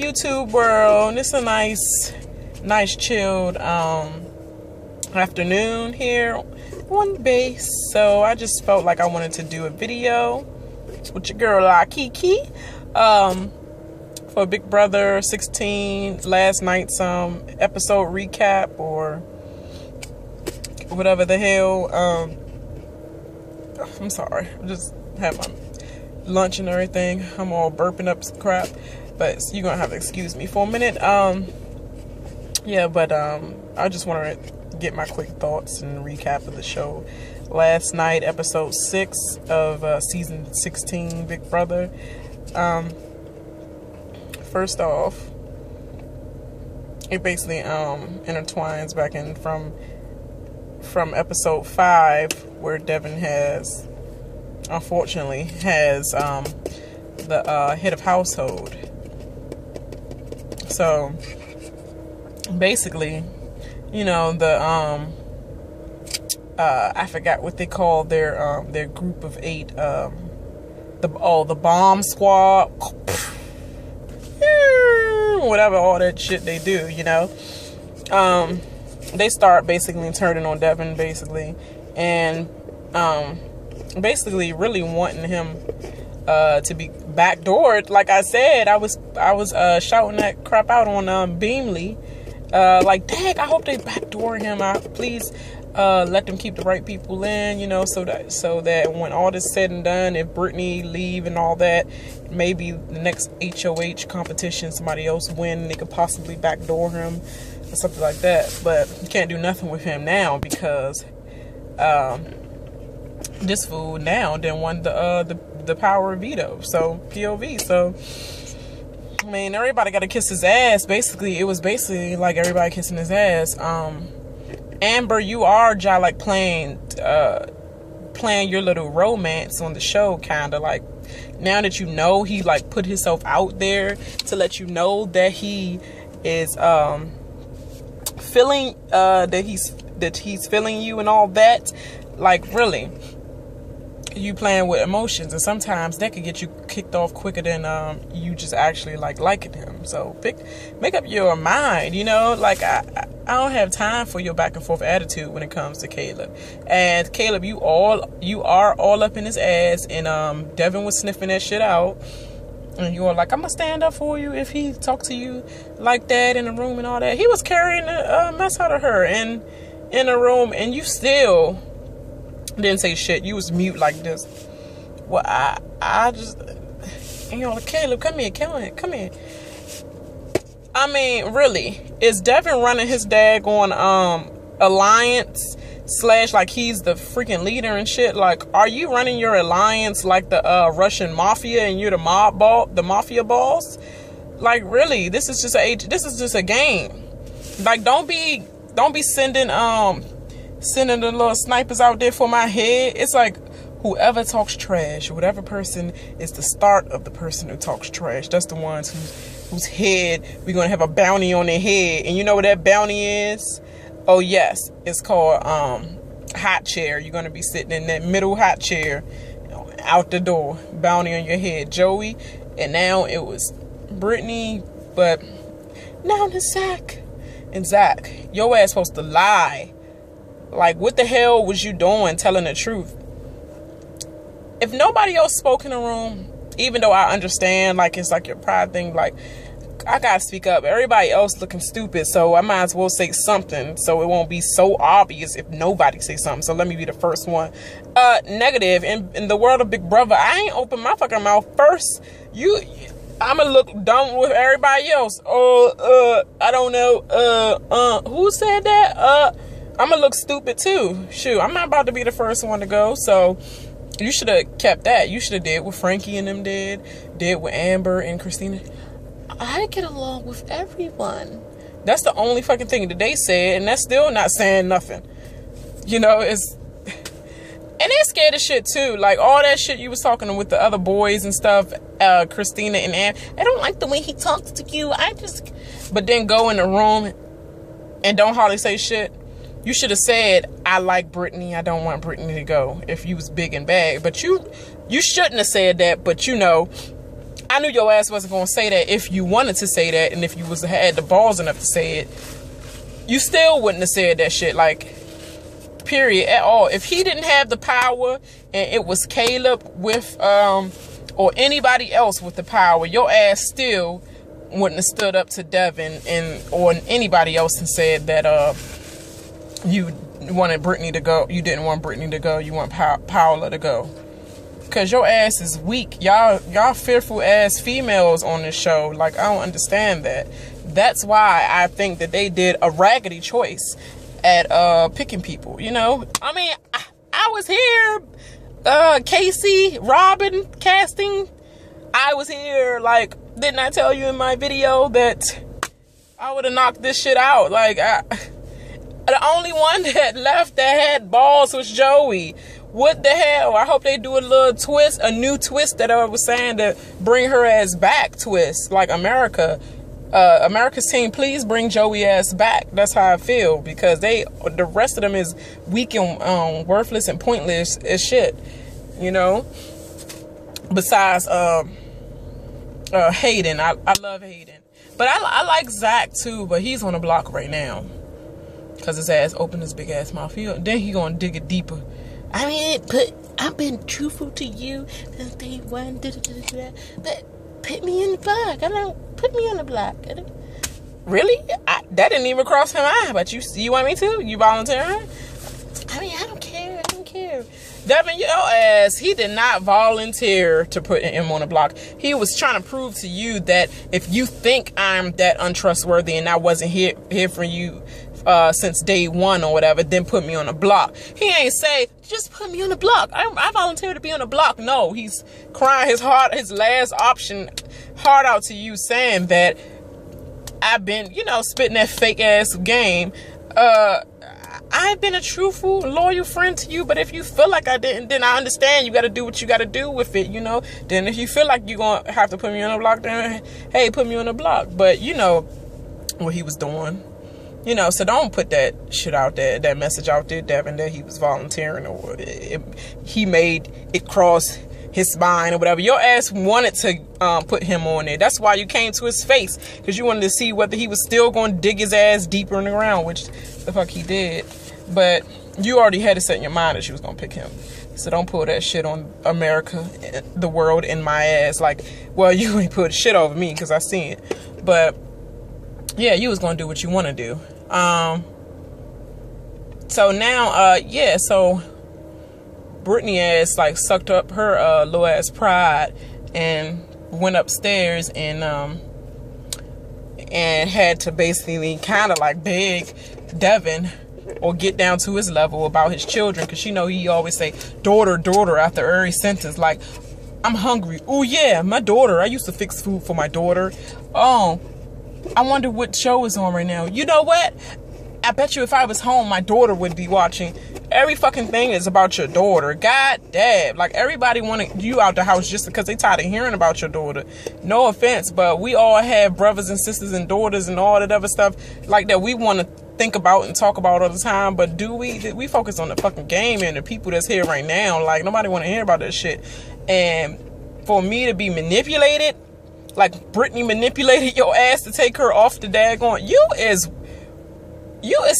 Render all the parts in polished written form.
YouTube world? It's a nice chilled afternoon here on base. So I just felt like I wanted to do a video with your girl Kiki for Big Brother 16 last night's episode recap or whatever the hell. I'm sorry, I just had my lunch and everything. I'm all burping up some crap, but you're gonna have to excuse me for a minute. Yeah, but I just want to get my quick thoughts and recap of the show last night, episode 6 of season 16 Big Brother. First off, it basically intertwines back in from episode 5, where Devin unfortunately has the head of household. So basically, you know, I forgot what they call their group of 8, the bomb squad, whatever, all that shit they do, you know. They start basically turning on Devin, basically, and basically really wanting him to be backdoored. Like I said, I was shouting that crap out on Beamly, like, dang, I hope they backdoor him. Please let them keep the right people in, you know, so that when all this said and done, if Brittany leave and all that, maybe the next HOH competition somebody else win, they could possibly backdoor him or something like that. But you can't do nothing with him now because this fool now then won the power of veto, so POV. So I mean, everybody got to kiss his ass. Basically, it was basically like everybody kissing his ass. Amber, you are like playing your little romance on the show, kind of like, now that you know he like put himself out there to let you know that he is feeling that he's feeling you and all that. Like, really, you playing with emotions, and sometimes that could get you kicked off quicker than you just actually like liking him. So make up your mind, you know. Like, I don't have time for your back and forth attitude when it comes to Caleb. And Caleb, you are all up in his ass, and Devin was sniffing that shit out, and you were like, I'm gonna stand up for you if he talked to you like that in the room and all that. He was carrying the mess out of her in the room, and you still didn't say shit. You was mute like this. Well, I just, and you're like, Caleb, come here. I mean, really, is Devin running his daggone alliance / like he's the freaking leader and shit? Like, are you running your alliance like the Russian mafia and you're the mafia boss? Like, really, this is just a game. Like, don't be sending the little snipers out there for my head. It's like, whoever talks trash, whatever person is the start of the person who talks trash, that's the ones whose head we're gonna have a bounty on their head. And you know what that bounty is? Oh yes, it's called hot chair. You're gonna be sitting in that middle hot chair, out the door, bounty on your head. Joey, and now it was Brittany, but now it's Zach. And Zach, your ass supposed to lie. Like, what the hell was you doing telling the truth? If nobody else spoke in the room, even though I understand, like, it's like your pride thing, like, I gotta speak up. Everybody else looking stupid, so I might as well say something so it won't be so obvious if nobody say something. So let me be the first one. Negative. In the world of Big Brother, I ain't open my fucking mouth first. I'ma look dumb with everybody else. I don't know. Who said that? I'm gonna look stupid too. Shoot, I'm not about to be the first one to go. So you should have kept that. You should have did what Frankie and them did with Amber and Christina. I get along with everyone. That's the only fucking thing that they said, and that's still not saying nothing. You know, and they're scared of shit too. Like, all that shit you was talking with the other boys and stuff, Christina and Amber. I don't like the way he talks to you. But then go in the room and don't hardly say shit. You should have said, I like Brittany. I don't want Brittany to go, if you was big and bad. But you shouldn't have said that. But, you know, I knew your ass wasn't gonna say that if you wanted to say that, and if you had the balls enough to say it, you still wouldn't have said that shit. Like, period, at all. If he didn't have the power and it was Caleb with or anybody else with the power, your ass still wouldn't have stood up to Devin or anybody else and said that you wanted Brittany to go. You didn't want Brittany to go. You want Paola to go. Cause your ass is weak. Y'all fearful ass females on this show. Like, I don't understand that. That's why I think that they did a raggedy choice at picking people, you know? I mean, I was here, Casey, Robin casting. I was here, like, didn't I tell you in my video that I would have knocked this shit out? Like, the only one that left that had balls was Joey. What the hell? I hope they do a little twist, a new twist that I was saying to bring her ass back twist. Like America's team, please bring Joey ass back. That's how I feel, because the rest of them is weak and worthless and pointless as shit, you know. Besides Hayden, I love Hayden, but I like Zach too, but he's on the block right now because his ass opened his big ass mouth. Then he gonna dig it deeper. I mean, I've been truthful to you since day one. But put me in the block. Put me on the block. Really? That didn't even cross my mind. But you want me to? You volunteering? I mean, I don't care. Devin, your ass, he did not volunteer to put him on the block. He was trying to prove to you that if you think I'm that untrustworthy and I wasn't here for you since day one or whatever, then put me on the block. He ain't say, just put me on the block. I volunteered to be on the block. No, he's crying his last option heart out to you, saying that I've been, spitting that fake ass game. I've been a truthful, loyal friend to you, but if you feel like I didn't, then I understand. You got to do what you got to do with it, Then if you feel like you're going to have to put me on the block, then, hey, put me on the block. But you know what he was doing. So don't put that shit out there, that message out there, Devin, that he was volunteering or he made it cross his mind or whatever. Your ass wanted to put him on there. That's why you came to his face, because you wanted to see whether he was still going to dig his ass deeper in the ground, which the fuck he did. But you already had it set in your mind that you was going to pick him. So don't pull that shit on America, the world, in my ass. Like, well, you ain't put shit over me because I seen it. But yeah, you was going to do what you want to do. So now, so Brittany ass, like, sucked up her little ass pride and went upstairs and had to basically kind of like beg Devin or get down to his level about his children, because he always say daughter after every sentence. Like, I'm hungry. Oh yeah, my daughter. I used to fix food for my daughter. Oh, I wonder what show is on right now. You know what? I bet you if I was home, my daughter would be watching. Every fucking thing is about your daughter. God damn. Like, everybody wanted you out the house just because they tired of hearing about your daughter. No offense, but we all have brothers and sisters and daughters and all that other stuff like that we want to think about and talk about all the time. But do we focus on the fucking game and the people that's here right now? Like, nobody want to hear about that shit. And for me to be manipulated, like Brittany manipulated your ass to take her off the daggone, you is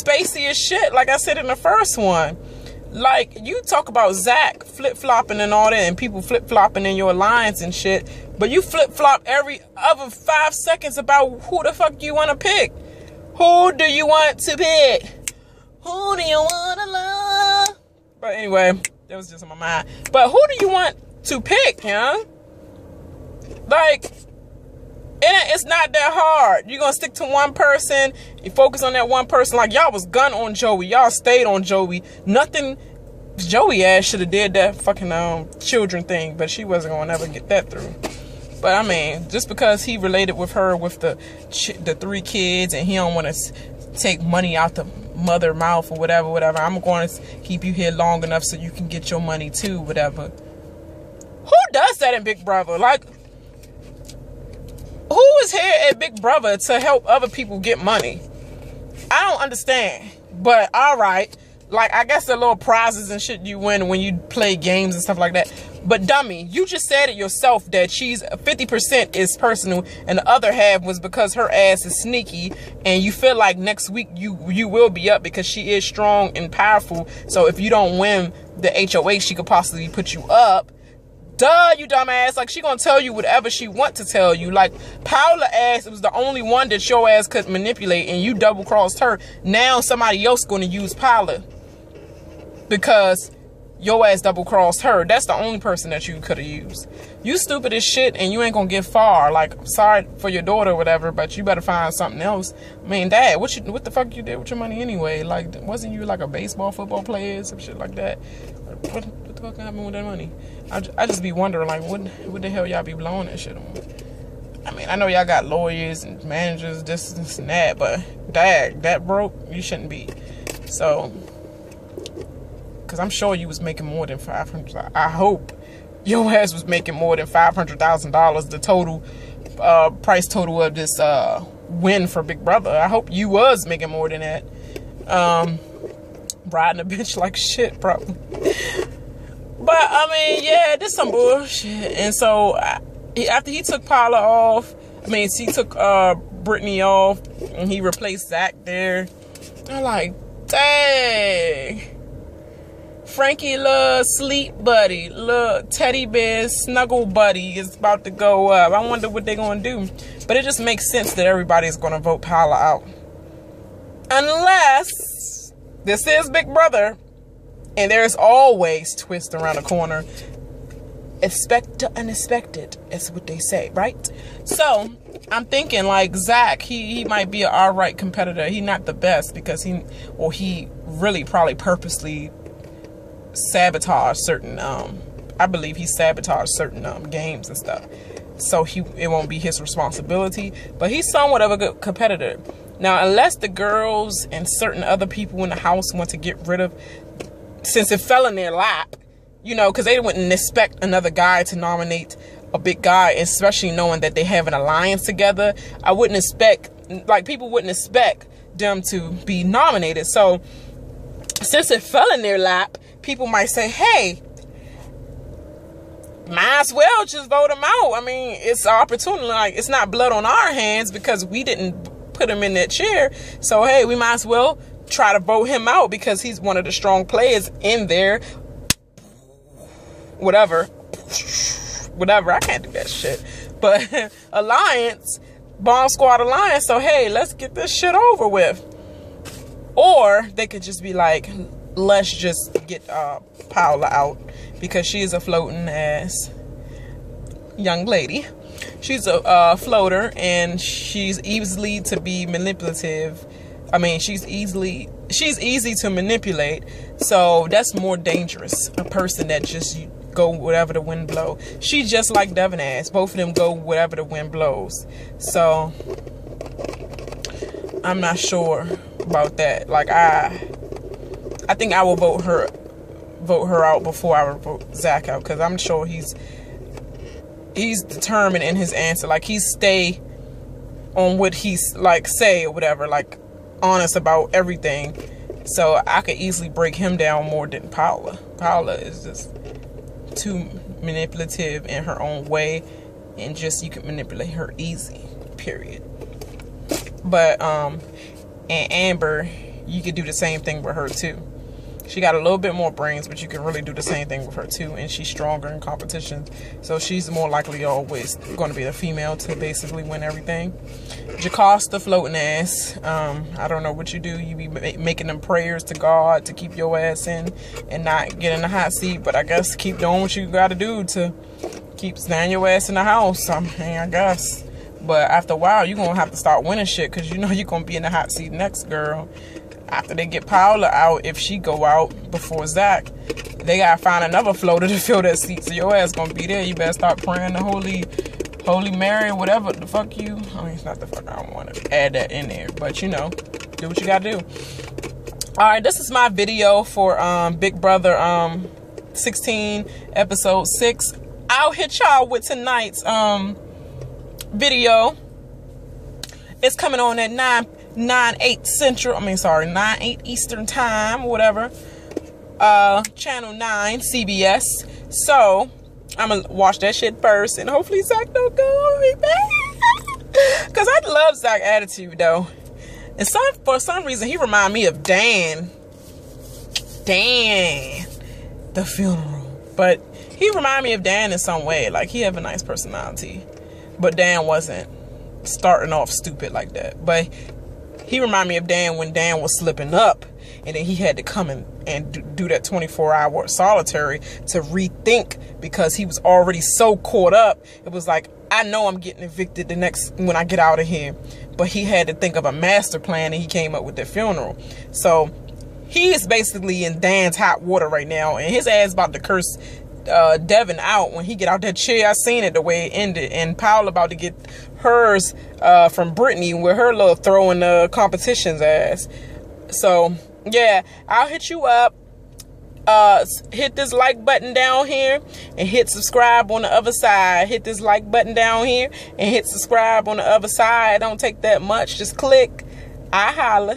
spacey as shit, like I said in the first one. Like, you talk about Zach flip-flopping and all that, and people flip-flopping in your alliance and shit, but you flip-flop every other 5 seconds about who the fuck you want to pick. Who do you want to pick? Who do you want to love? But anyway, that was just on my mind. But who do you want to pick, Like, it's not that hard. You're going to stick to one person. You focus on that one person. Like, y'all was gun on Joey. Y'all stayed on Joey. Nothing. Joey ass should have did that fucking children thing, but she wasn't going to ever get that through. But, I mean, just because he related with her with the 3 kids and he don't want to take money out the mother mouth or whatever, I'm going to keep you here long enough so you can get your money too, whatever. Who does that in Big Brother? Like, who is here at Big Brother to help other people get money? I don't understand. But, alright. Like, I guess the little prizes and shit you win when you play games and stuff like that. But dummy, you just said it yourself that she's 50% is personal and the other half was because her ass is sneaky, and you feel like next week you will be up because she is strong and powerful. So if you don't win the HOH, she could possibly put you up. Duh, you dumbass. Like, she gonna tell you whatever she want to tell you. Like, Paula ass was the only one that your ass could manipulate, and you double crossed her. Now somebody else gonna use Paula because your ass double crossed her. That's the only person that you could have used. You stupid as shit, and you ain't gonna get far. Like, sorry for your daughter or whatever, but you better find something else. I mean, Dad, what the fuck you did with your money anyway? Like, wasn't you like a baseball, football player, some shit like that? What the fuck happened with that money? I just be wondering, like, what the hell y'all be blowing that shit on? I mean, I know y'all got lawyers and managers, this and that, but dag, that broke, you shouldn't be. So, because I'm sure you was making more than $500,000. I hope your ass was making more than $500,000, the total price total of this win for Big Brother. I hope you was making more than that. Riding a bitch like shit, probably. But, I mean, yeah, this some bullshit. And so, after he took Paula off, he took Brittany off, and he replaced Zach there. I'm like, dang. Frankie, little sleep buddy, little teddy bear snuggle buddy is about to go up. I wonder what they're going to do. But it just makes sense that everybody's going to vote Paula out. Unless this is Big Brother, and there's always twists around the corner. Expect the unexpected, is what they say, right? So, I'm thinking, like, Zach, he might be an alright competitor. He not the best because he really probably purposely sabotaged certain, I believe he sabotaged certain games and stuff. So, it won't be his responsibility. But he's somewhat of a good competitor. Now, unless the girls and certain other people in the house want to get rid of, since it fell in their lap, you know, because they wouldn't expect another guy to nominate a big guy, especially knowing that they have an alliance together. I wouldn't expect, like, people wouldn't expect them to be nominated. So, since it fell in their lap, people might say, hey, might as well just vote him out. I mean, it's an opportunity. Like, it's not blood on our hands because we didn't put him in that chair. So, hey, we might as well try to vote him out because he's one of the strong players in there. Whatever, I can't do that shit. But Alliance, Bomb Squad Alliance, so hey, let's get this shit over with. Or they could just be like, let's just get Paula out because she's a floating ass young lady. She's a floater, and she's easily to be manipulative. I mean, she's easy to manipulate, so that's more dangerous. A person that just go whatever the wind blow. She just like Devin ass. Both of them go whatever the wind blows. So I'm not sure about that. Like, I think I will vote her out before I would vote Zach out, because I'm sure he's determined in his answer. Like, he stay on what he's like say or whatever, like honest about everything. So I could easily break him down more than Paula. Paula is just too manipulative in her own way, and just you can manipulate her easy, period. But and Amber, you could do the same thing with her too. She got a little bit more brains, but you can really do the same thing with her too, and she's stronger in competition, so she's more likely always going to be the female to basically win everything. Jocasta floating ass, I don't know what you do. You be making them prayers to God to keep your ass in and not get in the hot seat, but I guess keep doing what you got to do to keep staying your ass in the house. I mean, I guess. But after a while, you're going to have to start winning shit, because you know you're going to be in the hot seat next, girl. After they get Paula out, if she go out before Zach, they gotta find another floater to fill that seat. So your ass gonna be there. You better start praying the Holy Mary, whatever the fuck you. I mean, it's not the fuck. I don't want to add that in there, but you know, do what you gotta do. All right, this is my video for Big Brother 16 episode 6. I'll hit y'all with tonight's video. It's coming on at 9/8 Central. 9/8 Eastern time, whatever. Channel 9, CBS. So I'm gonna watch that shit first, and hopefully Zach don't go on me, man. Cause I love Zach's attitude though, and for some reason he remind me of Dan, the funeral. But he remind me of Dan in some way. Like he have a nice personality, but Dan wasn't starting off stupid like that. But he remind me of Dan when Dan was slipping up, and then he had to come and do that 24-hour solitary to rethink, because he was already so caught up. It was like, I know I'm getting evicted when I get out of here. But he had to think of a master plan, and he came up with the funeral. So he is basically in Dan's hot water right now, and his ass about to curse Devin out when he get out that chair. I seen it the way it ended, and Paula about to get hers from Brittany with her little throwing competition's ass. So yeah, I'll hit you up. Hit this like button down here and hit subscribe on the other side. Hit this like button down here and hit subscribe on the other side. It don't take that much. Just click. I holla.